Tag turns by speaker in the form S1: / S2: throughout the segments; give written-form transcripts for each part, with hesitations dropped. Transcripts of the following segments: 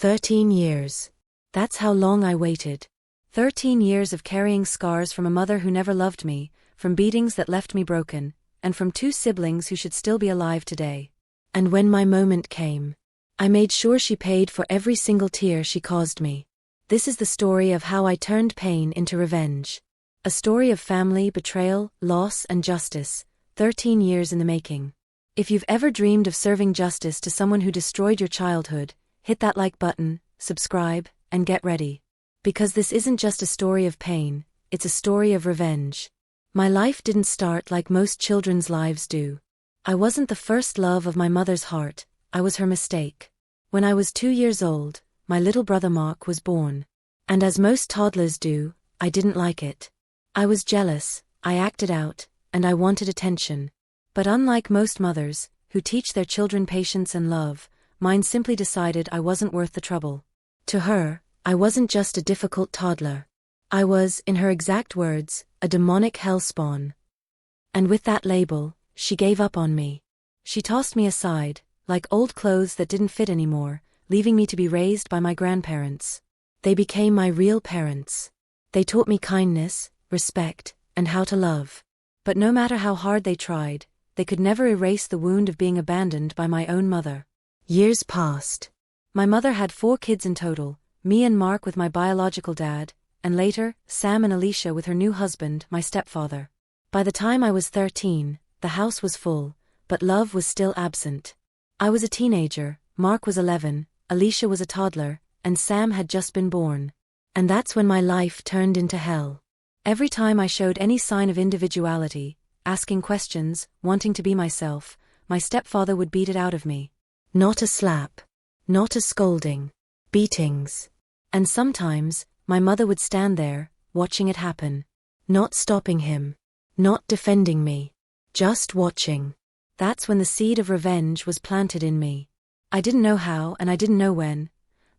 S1: 13 years. That's how long I waited. 13 years of carrying scars from a mother who never loved me, from beatings that left me broken, and from 2 siblings who should still be alive today. And when my moment came, I made sure she paid for every single tear she caused me. This is the story of how I turned pain into revenge. A story of family, betrayal, loss, and justice, 13 years in the making. If you've ever dreamed of serving justice to someone who destroyed your childhood, hit that like button, subscribe, and get ready. Because this isn't just a story of pain, it's a story of revenge. My life didn't start like most children's lives do. I wasn't the first love of my mother's heart, I was her mistake. When I was 2 years old, my little brother Mark was born. And as most toddlers do, I didn't like it. I was jealous, I acted out, and I wanted attention. But unlike most mothers, who teach their children patience and love, mine simply decided I wasn't worth the trouble. To her, I wasn't just a difficult toddler. I was, in her exact words, a demonic hellspawn. And with that label, she gave up on me. She tossed me aside, like old clothes that didn't fit anymore, leaving me to be raised by my grandparents. They became my real parents. They taught me kindness, respect, and how to love. But no matter how hard they tried, they could never erase the wound of being abandoned by my own mother. Years passed. My mother had 4 kids in total, me and Mark with my biological dad, and later, Sam and Alicia with her new husband, my stepfather. By the time I was 13, the house was full, but love was still absent. I was a teenager, Mark was 11, Alicia was a toddler, and Sam had just been born. And that's when my life turned into hell. Every time I showed any sign of individuality, asking questions, wanting to be myself, my stepfather would beat it out of me. Not a slap. Not a scolding. Beatings. And sometimes, my mother would stand there, watching it happen. Not stopping him. Not defending me. Just watching. That's when the seed of revenge was planted in me. I didn't know how and I didn't know when,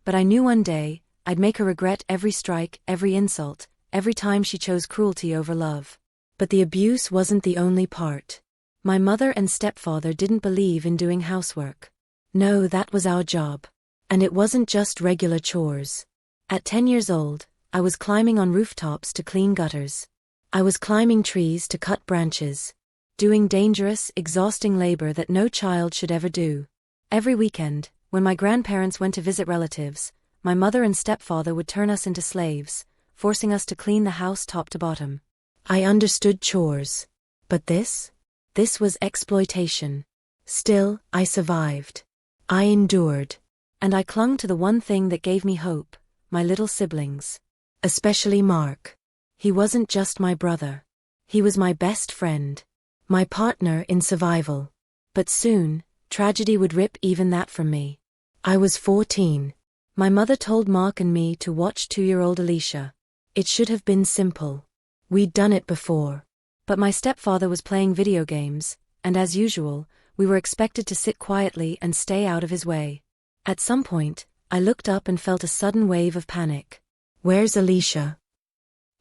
S1: but I knew one day, I'd make her regret every strike, every insult, every time she chose cruelty over love. But the abuse wasn't the only part. My mother and stepfather didn't believe in doing housework. No, that was our job. And it wasn't just regular chores. At 10 years old, I was climbing on rooftops to clean gutters. I was climbing trees to cut branches. Doing dangerous, exhausting labor that no child should ever do. Every weekend, when my grandparents went to visit relatives, my mother and stepfather would turn us into slaves, forcing us to clean the house top to bottom. I understood chores. But this was exploitation. Still, I survived. I endured. And I clung to the one thing that gave me hope, my little siblings. Especially Mark. He wasn't just my brother. He was my best friend. My partner in survival. But soon, tragedy would rip even that from me. I was 14. My mother told Mark and me to watch 2-year-old Alicia. It should have been simple. We'd done it before. But my stepfather was playing video games, and as usual, we were expected to sit quietly and stay out of his way. At some point, I looked up and felt a sudden wave of panic. "Where's Alicia?"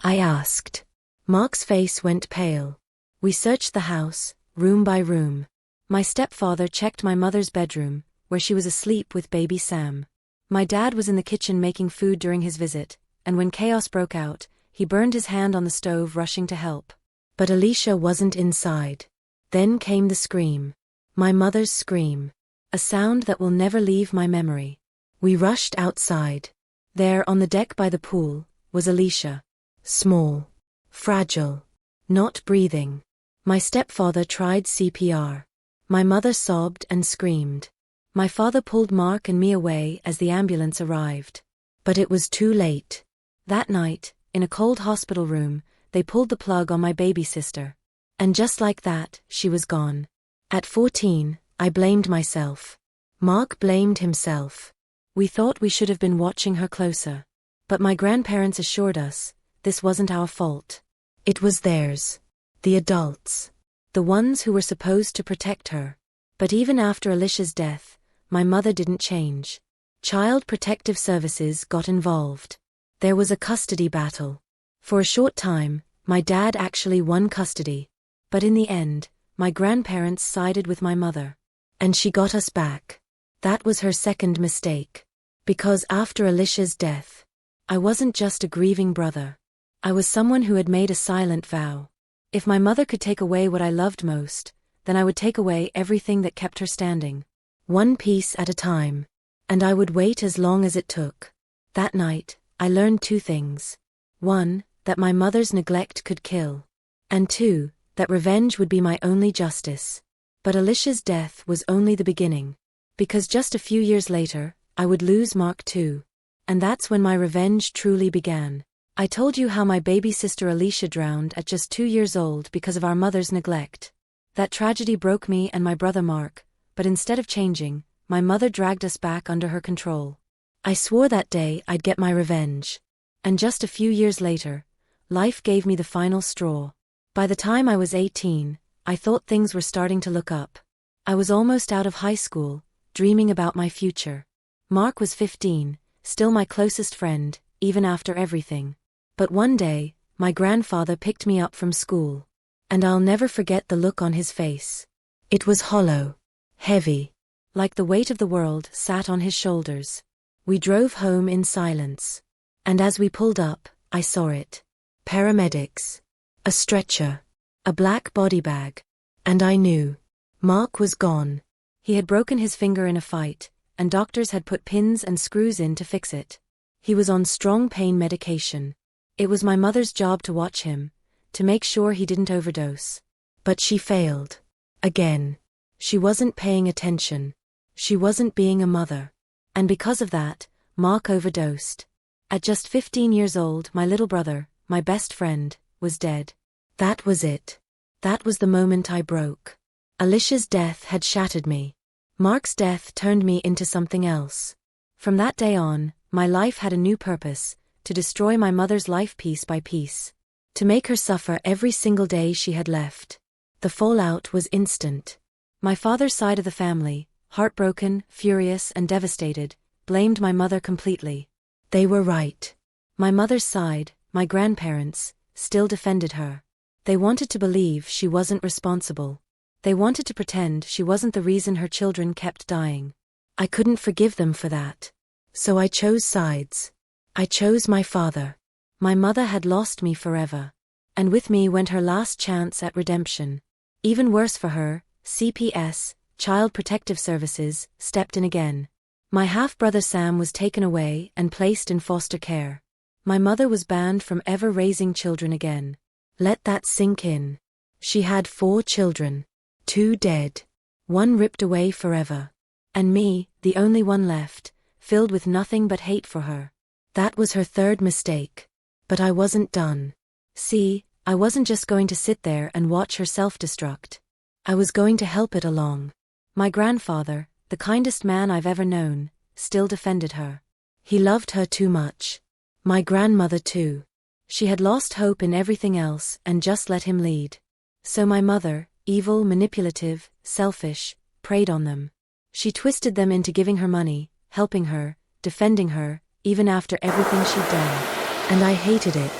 S1: I asked. Mark's face went pale. We searched the house, room by room. My stepfather checked my mother's bedroom, where she was asleep with baby Sam. My dad was in the kitchen making food during his visit, and when chaos broke out, he burned his hand on the stove rushing to help. But Alicia wasn't inside. Then came the scream. My mother's scream. A sound that will never leave my memory. We rushed outside. There, on the deck by the pool, was Alicia. Small. Fragile. Not breathing. My stepfather tried CPR. My mother sobbed and screamed. My father pulled Mark and me away as the ambulance arrived. But it was too late. That night, in a cold hospital room, they pulled the plug on my baby sister. And just like that, she was gone. At 14, I blamed myself. Mark blamed himself. We thought we should have been watching her closer. But my grandparents assured us, this wasn't our fault. It was theirs. The adults. The ones who were supposed to protect her. But even after Alicia's death, my mother didn't change. Child Protective Services got involved. There was a custody battle. For a short time, my dad actually won custody. But in the end, my grandparents sided with my mother. And she got us back. That was her second mistake. Because after Alicia's death, I wasn't just a grieving brother. I was someone who had made a silent vow. If my mother could take away what I loved most, then I would take away everything that kept her standing. One piece at a time. And I would wait as long as it took. That night, I learned two things. 1, that my mother's neglect could kill. And 2, that revenge would be my only justice. But Alicia's death was only the beginning. Because just a few years later, I would lose Mark too. And that's when my revenge truly began. I told you how my baby sister Alicia drowned at just 2 years old because of our mother's neglect. That tragedy broke me and my brother Mark, but instead of changing, my mother dragged us back under her control. I swore that day I'd get my revenge. And just a few years later, life gave me the final straw. By the time I was 18, I thought things were starting to look up. I was almost out of high school, dreaming about my future. Mark was 15, still my closest friend, even after everything. But one day, my grandfather picked me up from school. And I'll never forget the look on his face. It was hollow, heavy, like the weight of the world sat on his shoulders. We drove home in silence. And as we pulled up, I saw it. Paramedics. A stretcher. A black body bag. And I knew. Mark was gone. He had broken his finger in a fight, and doctors had put pins and screws in to fix it. He was on strong pain medication. It was my mother's job to watch him, to make sure he didn't overdose. But she failed. Again. She wasn't paying attention. She wasn't being a mother. And because of that, Mark overdosed. At just 15 years old, my little brother, my best friend, was dead. That was it. That was the moment I broke. Alicia's death had shattered me. Mark's death turned me into something else. From that day on, my life had a new purpose, to destroy my mother's life piece by piece. To make her suffer every single day she had left. The fallout was instant. My father's side of the family, heartbroken, furious, and devastated, blamed my mother completely. They were right. My mother's side, my grandparents, still defended her. They wanted to believe she wasn't responsible. They wanted to pretend she wasn't the reason her children kept dying. I couldn't forgive them for that. So I chose sides. I chose my father. My mother had lost me forever. And with me went her last chance at redemption. Even worse for her, CPS, Child Protective Services, stepped in again. My half-brother Sam was taken away and placed in foster care. My mother was banned from ever raising children again. Let that sink in. She had 4 children. 2 dead. 1 ripped away forever. And me, the only one left, filled with nothing but hate for her. That was her 3rd mistake. But I wasn't done. See, I wasn't just going to sit there and watch her self-destruct. I was going to help it along. My grandfather, the kindest man I've ever known, still defended her. He loved her too much. My grandmother too. She had lost hope in everything else and just let him lead. So my mother, evil, manipulative, selfish, preyed on them. She twisted them into giving her money, helping her, defending her, even after everything she'd done. And I hated it.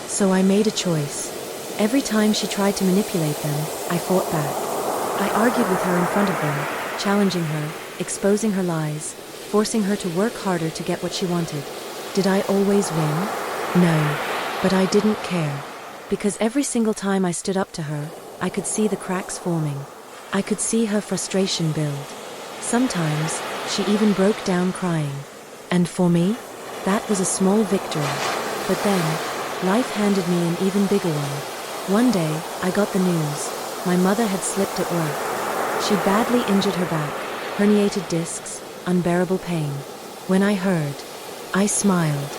S1: So I made a choice. Every time she tried to manipulate them, I fought back. I argued with her in front of them, challenging her, exposing her lies, forcing her to work harder to get what she wanted. Did I always win? No. But I didn't care. Because every single time I stood up to her, I could see the cracks forming. I could see her frustration build. Sometimes, she even broke down crying. And for me, that was a small victory. But then, life handed me an even bigger one. One day, I got the news. My mother had slipped at work. She'd badly injured her back, herniated discs, unbearable pain. When I heard, I smiled.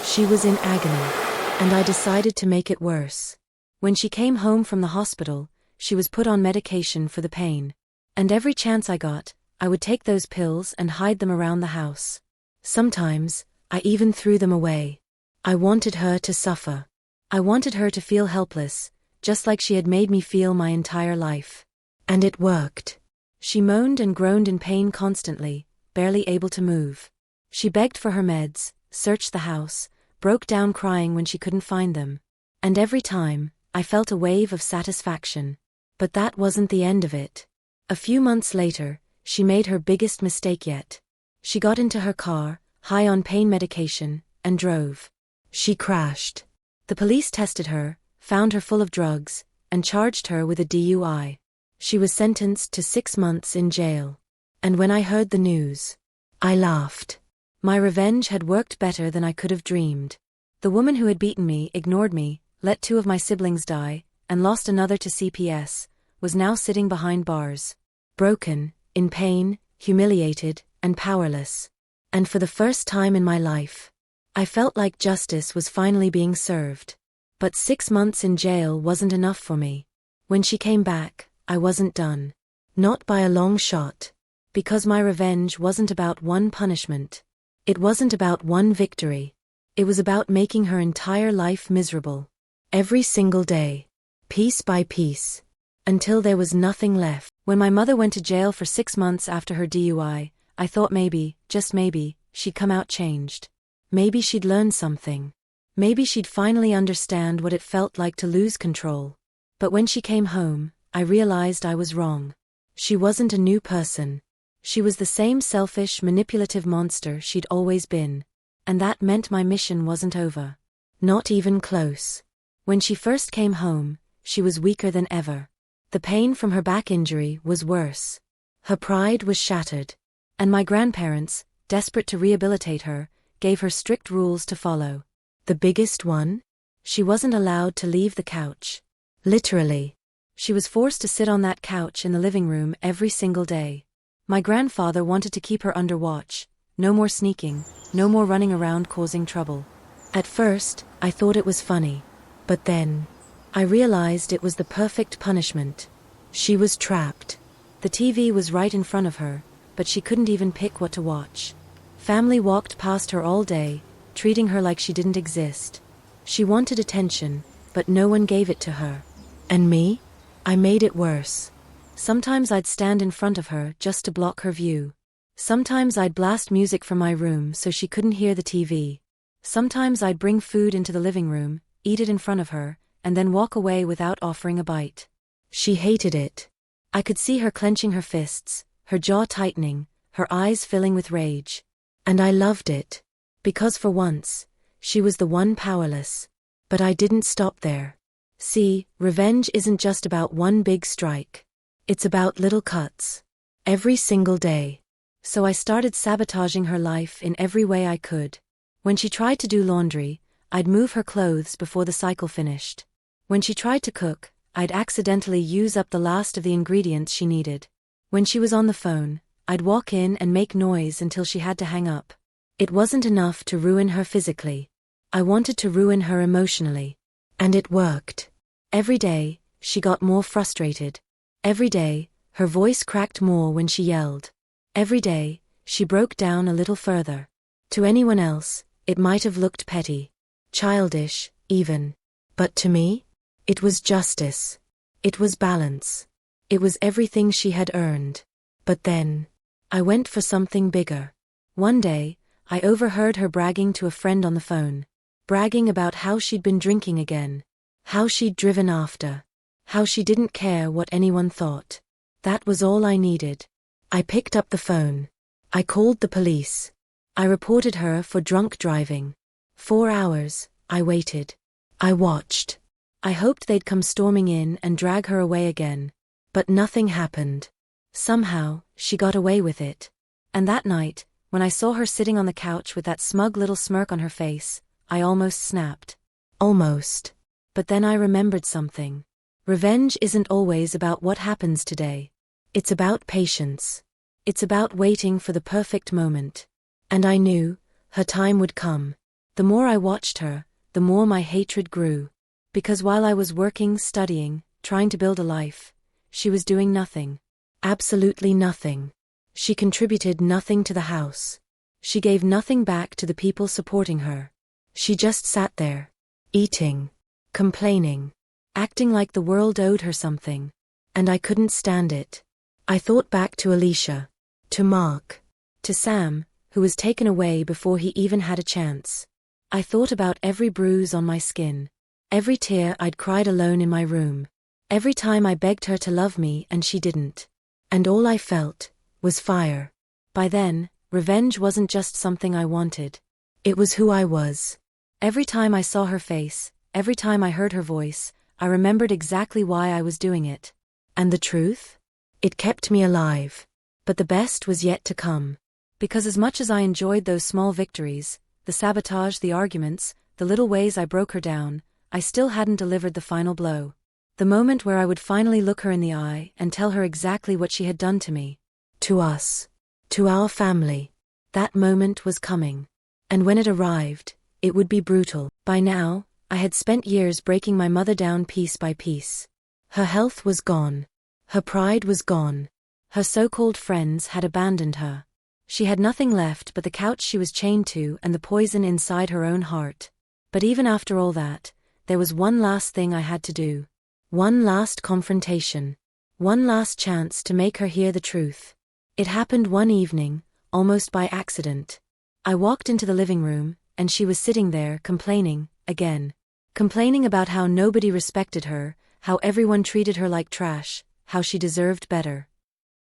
S1: She was in agony. And I decided to make it worse. When she came home from the hospital, she was put on medication for the pain. And every chance I got, I would take those pills and hide them around the house. Sometimes, I even threw them away. I wanted her to suffer. I wanted her to feel helpless, just like she had made me feel my entire life. And it worked. She moaned and groaned in pain constantly, barely able to move. She begged for her meds, searched the house, broke down crying when she couldn't find them. And every time, I felt a wave of satisfaction. But that wasn't the end of it. A few months later, she made her biggest mistake yet. She got into her car, high on pain medication, and drove. She crashed. The police tested her, found her full of drugs, and charged her with a DUI. She was sentenced to 6 months in jail. And when I heard the news, I laughed. My revenge had worked better than I could have dreamed. The woman who had beaten me, ignored me, let 2 of my siblings die, and lost another to CPS, was now sitting behind bars. Broken, in pain, humiliated, and powerless. And for the first time in my life, I felt like justice was finally being served. But 6 months in jail wasn't enough for me. When she came back, I wasn't done. Not by a long shot. Because my revenge wasn't about one punishment. It wasn't about one victory. It was about making her entire life miserable. Every single day. Piece by piece. Until there was nothing left. When my mother went to jail for 6 months after her DUI, I thought maybe, just maybe, she'd come out changed. Maybe she'd learn something. Maybe she'd finally understand what it felt like to lose control. But when she came home, I realized I was wrong. She wasn't a new person. She was the same selfish, manipulative monster she'd always been. And that meant my mission wasn't over. Not even close. When she first came home, she was weaker than ever. The pain from her back injury was worse. Her pride was shattered. And my grandparents, desperate to rehabilitate her, gave her strict rules to follow. The biggest one? She wasn't allowed to leave the couch. Literally. She was forced to sit on that couch in the living room every single day. My grandfather wanted to keep her under watch. No more sneaking, no more running around causing trouble. At first, I thought it was funny. But then, I realized it was the perfect punishment. She was trapped. The TV was right in front of her, but she couldn't even pick what to watch. Family walked past her all day, treating her like she didn't exist. She wanted attention, but no one gave it to her. And me? I made it worse. Sometimes I'd stand in front of her just to block her view. Sometimes I'd blast music from my room so she couldn't hear the TV. Sometimes I'd bring food into the living room, eat it in front of her, and then walk away without offering a bite. She hated it. I could see her clenching her fists, her jaw tightening, her eyes filling with rage. And I loved it. Because for once, she was the one powerless. But I didn't stop there. See, revenge isn't just about one big strike. It's about little cuts. Every single day. So I started sabotaging her life in every way I could. When she tried to do laundry, I'd move her clothes before the cycle finished. When she tried to cook, I'd accidentally use up the last of the ingredients she needed. When she was on the phone, I'd walk in and make noise until she had to hang up. It wasn't enough to ruin her physically. I wanted to ruin her emotionally. And it worked. Every day, she got more frustrated. Every day, her voice cracked more when she yelled. Every day, she broke down a little further. To anyone else, it might have looked petty. Childish, even. But to me, it was justice. It was balance. It was everything she had earned. But then, I went for something bigger. One day, I overheard her bragging to a friend on the phone. Bragging about how she'd been drinking again. How she'd driven after. How she didn't care what anyone thought. That was all I needed. I picked up the phone. I called the police. I reported her for drunk driving. 4 hours, I waited. I watched. I hoped they'd come storming in and drag her away again. But nothing happened. Somehow, she got away with it. And that night, when I saw her sitting on the couch with that smug little smirk on her face, I almost snapped. Almost. But then I remembered something. Revenge isn't always about what happens today. It's about patience. It's about waiting for the perfect moment. And I knew, her time would come. The more I watched her, the more my hatred grew. Because while I was working, studying, trying to build a life, she was doing nothing. Absolutely nothing. She contributed nothing to the house. She gave nothing back to the people supporting her. She just sat there, eating, complaining, acting like the world owed her something. And I couldn't stand it. I thought back to Alicia, to Mark, to Sam, who was taken away before he even had a chance. I thought about every bruise on my skin, every tear I'd cried alone in my room, every time I begged her to love me and she didn't. And all I felt was fire. By then, Revenge wasn't just something I wanted. It was who I was. Every time I saw her face, every time I heard her voice, I remembered exactly why I was doing it. And the truth? It kept me alive. But the best was yet to come. Because as much as I enjoyed those small victories, the sabotage, the arguments, the little ways I broke her down, I still hadn't delivered the final blow. The moment where I would finally look her in the eye and tell her exactly what she had done to me. To us. To our family. That moment was coming. And when it arrived, it would be brutal. By now, I had spent years breaking my mother down piece by piece. Her health was gone. Her pride was gone. Her so-called friends had abandoned her. She had nothing left but the couch she was chained to and the poison inside her own heart. But even after all that, there was one last thing I had to do. One last confrontation. One last chance to make her hear the truth. It happened one evening, almost by accident. I walked into the living room, and she was sitting there complaining, again. Complaining about how nobody respected her, how everyone treated her like trash, how she deserved better.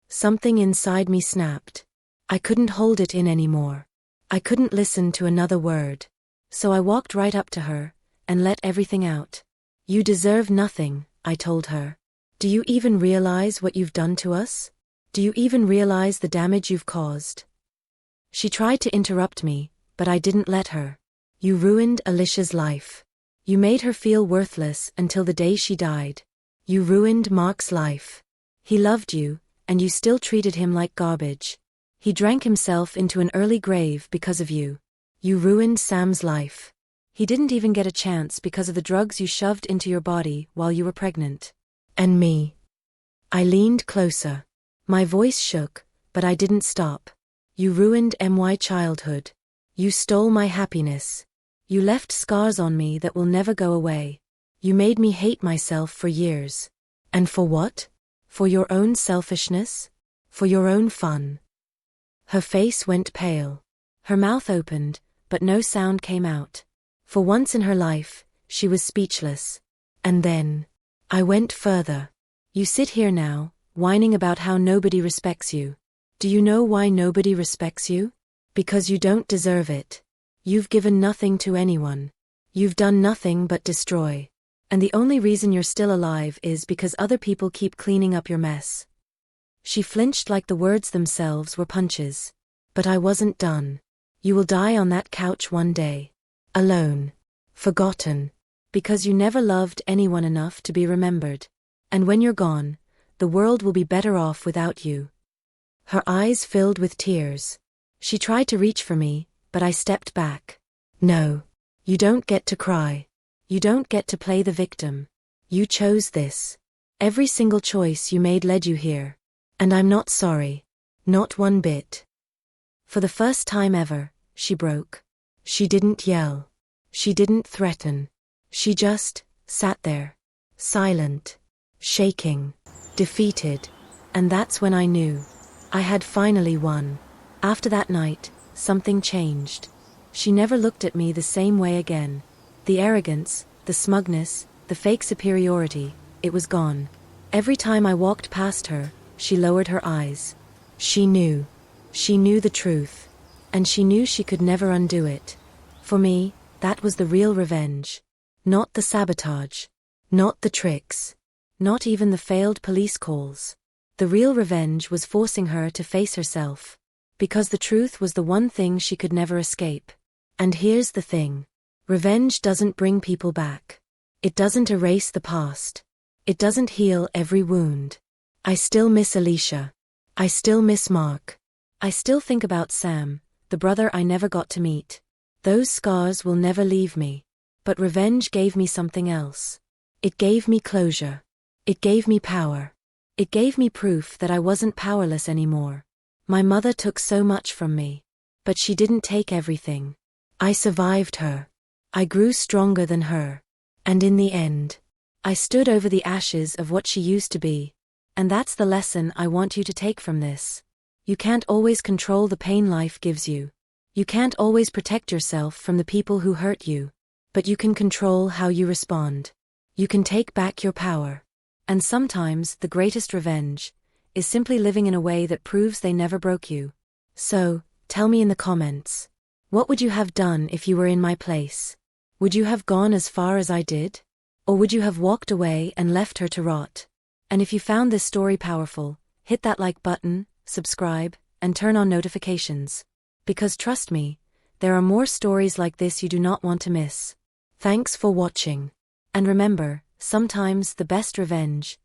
S1: Something inside me snapped. I couldn't hold it in anymore. I couldn't listen to another word. So I walked right up to her, and let everything out. You deserve nothing, I told her. Do you even realize what you've done to us? Do you even realize the damage you've caused? She tried to interrupt me, but I didn't let her. You ruined Alicia's life. You made her feel worthless until the day she died. You ruined Mark's life. He loved you, and you still treated him like garbage. He drank himself into an early grave because of you. You ruined Sam's life. He didn't even get a chance because of the drugs you shoved into your body while you were pregnant. And me. I leaned closer. My voice shook, but I didn't stop. You ruined my childhood. You stole my happiness. You left scars on me that will never go away. You made me hate myself for years. And for what? For your own selfishness? For your own fun? Her face went pale. Her mouth opened, but no sound came out. For once in her life, she was speechless. And then, I went further. You sit here now, whining about how nobody respects you. Do you know why nobody respects you? Because you don't deserve it. You've given nothing to anyone. You've done nothing but destroy. And the only reason you're still alive is because other people keep cleaning up your mess. She flinched like the words themselves were punches. But I wasn't done. You will die on that couch one day. Alone. Forgotten. Because you never loved anyone enough to be remembered. And when you're gone, the world will be better off without you. Her eyes filled with tears. She tried to reach for me, but I stepped back. No. You don't get to cry. You don't get to play the victim. You chose this. Every single choice you made led you here. And I'm not sorry. Not one bit. For the first time ever, she broke. She didn't yell. She didn't threaten. She just sat there. Silent. Shaking. Defeated. And that's when I knew. I had finally won. After that night, something changed. She never looked at me the same way again. The arrogance, the smugness, the fake superiority, it was gone. Every time I walked past her, she lowered her eyes. She knew. She knew the truth. And she knew she could never undo it. For me, that was the real revenge. Not the sabotage. Not the tricks. Not even the failed police calls. The real revenge was forcing her to face herself. Because the truth was the one thing she could never escape. And here's the thing. Revenge doesn't bring people back. It doesn't erase the past. It doesn't heal every wound. I still miss Alicia. I still miss Mark. I still think about Sam, the brother I never got to meet. Those scars will never leave me. But revenge gave me something else. It gave me closure. It gave me power. It gave me proof that I wasn't powerless anymore. My mother took so much from me. But she didn't take everything. I survived her. I grew stronger than her. And in the end, I stood over the ashes of what she used to be. And that's the lesson I want you to take from this. You can't always control the pain life gives you. You can't always protect yourself from the people who hurt you. But you can control how you respond. You can take back your power. And sometimes the greatest revenge is simply living in a way that proves they never broke you. So, Tell me in the comments. What would you have done if you were in my place? Would you have gone as far as I did? Or would you have walked away and left her to rot? And if you found this story powerful, hit that like button, subscribe, and turn on notifications. Because trust me, there are more stories like this you do not want to miss. Thanks for watching. And remember, sometimes the best revenge